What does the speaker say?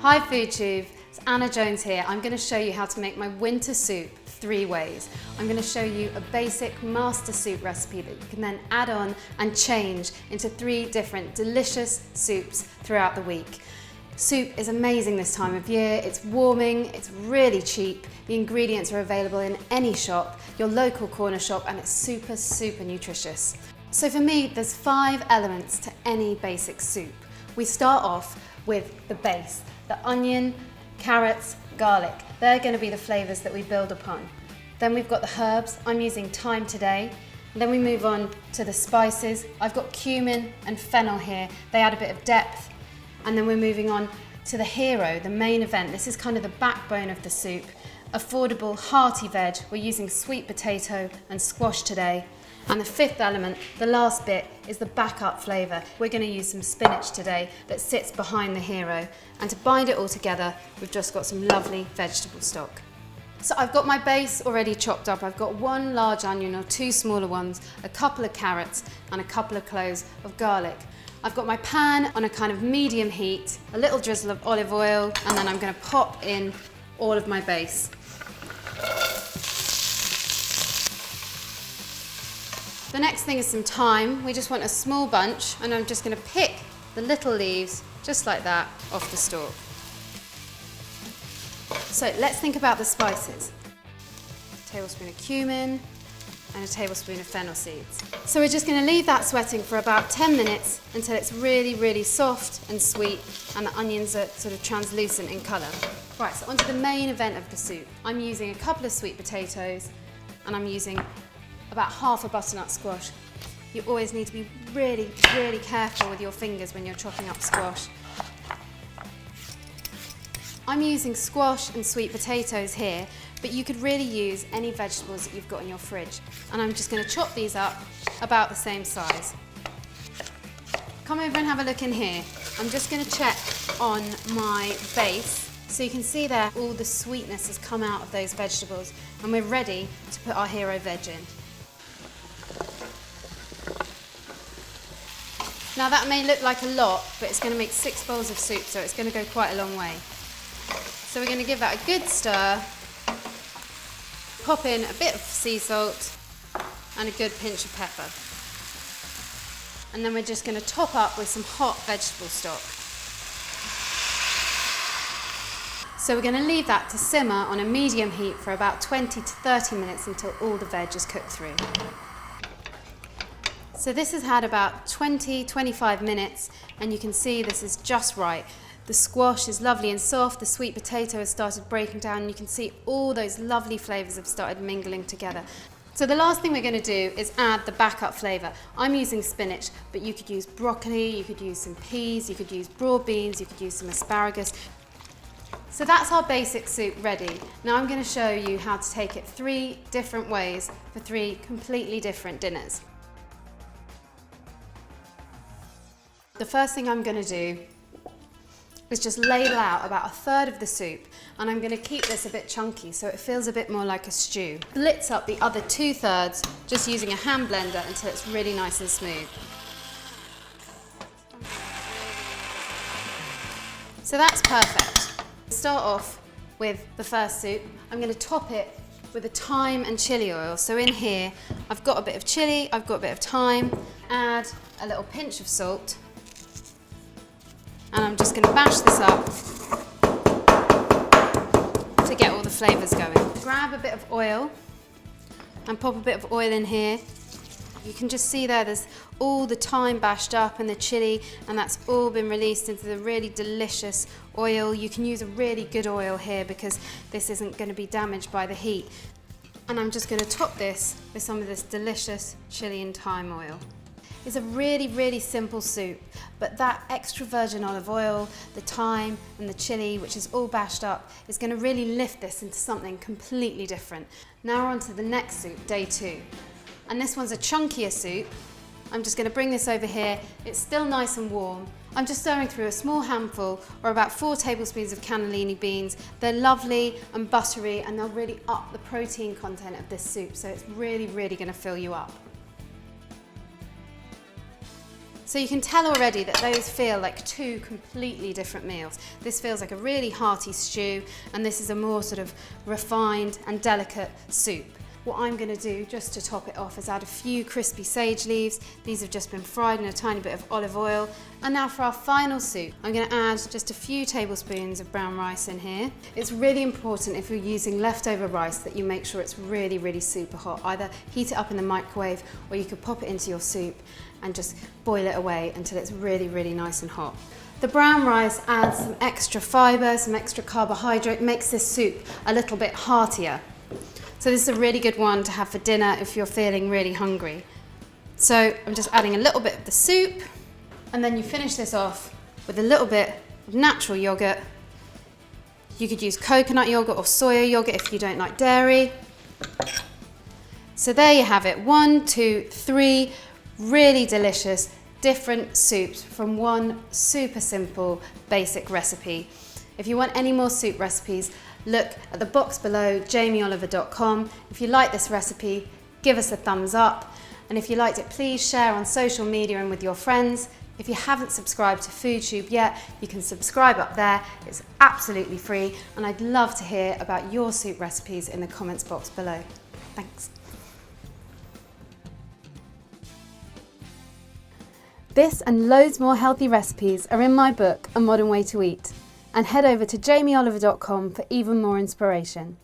Hi FoodTube, it's Anna Jones here. I'm going to show you how to make my winter soup 3 ways. I'm going to show you a basic master soup recipe that you can then add on and change into 3 different delicious soups throughout the week. Soup is amazing this time of year, it's warming, it's really cheap, the ingredients are available in any shop, your local corner shop, and it's super nutritious. So for me, there's 5 elements to any basic soup. We start off with the base, the onion, carrots, garlic. They're going to be the flavours that we build upon. Then we've got the herbs. I'm using thyme today. And then we move on to the spices. I've got cumin and fennel here. They add a bit of depth. And then we're moving on to the hero, the main event. This is kind of the backbone of the soup. Affordable, hearty veg. We're using sweet potato and squash today. And the 5th element, the last bit, is the backup flavour. We're going to use some spinach today that sits behind the hero. And to bind it all together, we've just got some lovely vegetable stock. So I've got my base already chopped up. I've got 1 large onion or 2 smaller ones, a couple of carrots and a couple of cloves of garlic. I've got my pan on a kind of medium heat, a little drizzle of olive oil, and then I'm going to pop in all of my base. The next thing is some thyme. We just want a small bunch, and I'm just going to pick the little leaves, just like that, off the stalk. So let's think about the spices. A tablespoon of cumin and a tablespoon of fennel seeds. So we're just going to leave that sweating for about 10 minutes until it's really soft and sweet and the onions are sort of translucent in colour. Right, so onto the main event of the soup. I'm using a couple of sweet potatoes and I'm using about half a butternut squash. You always need to be really careful with your fingers when you're chopping up squash. I'm using squash and sweet potatoes here, but you could really use any vegetables that you've got in your fridge. And I'm just going to chop these up about the same size. Come over and have a look in here. I'm just going to check on my base. So you can see there all the sweetness has come out of those vegetables and we're ready to put our hero veg in. Now that may look like a lot, but it's going to make 6 bowls of soup, so it's going to go quite a long way. So we're going to give that a good stir, pop in a bit of sea salt and a good pinch of pepper. And then we're just going to top up with some hot vegetable stock. So we're going to leave that to simmer on a medium heat for about 20 to 30 minutes until all the veg is cooked through. So this has had about 20-25 minutes and you can see this is just right. The squash is lovely and soft, the sweet potato has started breaking down and you can see all those lovely flavours have started mingling together. So the last thing we're going to do is add the backup flavour. I'm using spinach, but you could use broccoli, you could use some peas, you could use broad beans, you could use some asparagus. So that's our basic soup ready. Now I'm going to show you how to take it 3 different ways for 3 completely different dinners. The first thing I'm going to do is just ladle out about 1/3 of the soup, and I'm going to keep this a bit chunky so it feels a bit more like a stew. Blitz up the other 2/3 just using a hand blender until it's really nice and smooth. So that's perfect. Start off with the first soup. I'm going to top it with a thyme and chilli oil. So in here I've got a bit of chilli, I've got a bit of thyme, add a little pinch of salt. And I'm just going to mash this up to get all the flavours going. Grab a bit of oil and pop a bit of oil in here. You can just see there's all the thyme bashed up and the chilli, and that's all been released into the really delicious oil. You can use a really good oil here because this isn't going to be damaged by the heat. And I'm just going to top this with some of this delicious chilli and thyme oil. It's a really simple soup, but that extra virgin olive oil, the thyme and the chilli, which is all bashed up, is going to really lift this into something completely different. Now we're on to the next soup, day 2. And this one's a chunkier soup. I'm just going to bring this over here. It's still nice and warm. I'm just stirring through a small handful, or about 4 tablespoons of cannellini beans. They're lovely and buttery, and they'll really up the protein content of this soup, so it's really going to fill you up. So you can tell already that those feel like two completely different meals. This feels like a really hearty stew, and this is a more sort of refined and delicate soup. What I'm going to do just to top it off is add a few crispy sage leaves. These have just been fried in a tiny bit of olive oil. And now for our final soup, I'm going to add just a few tablespoons of brown rice in here. It's really important if you're using leftover rice that you make sure it's really, really super hot. Either heat it up in the microwave, or you could pop it into your soup and just boil it away until it's really, really nice and hot. The brown rice adds some extra fibre, some extra carbohydrate, makes this soup a little bit heartier. So this is a really good one to have for dinner if you're feeling really hungry. So I'm just adding a little bit of the soup, and then you finish this off with a little bit of natural yogurt. You could use coconut yogurt or soya yogurt if you don't like dairy. So there you have it, 1, 2, 3 really delicious different soups from one super simple basic recipe. If you want any more soup recipes, look at the box below, jamieoliver.com. If you like this recipe, give us a thumbs up. And if you liked it, please share on social media and with your friends. If you haven't subscribed to FoodTube yet, you can subscribe up there. It's absolutely free, and I'd love to hear about your soup recipes in the comments box below. Thanks. This and loads more healthy recipes are in my book, A Modern Way to Eat. And head over to jamieoliver.com for even more inspiration.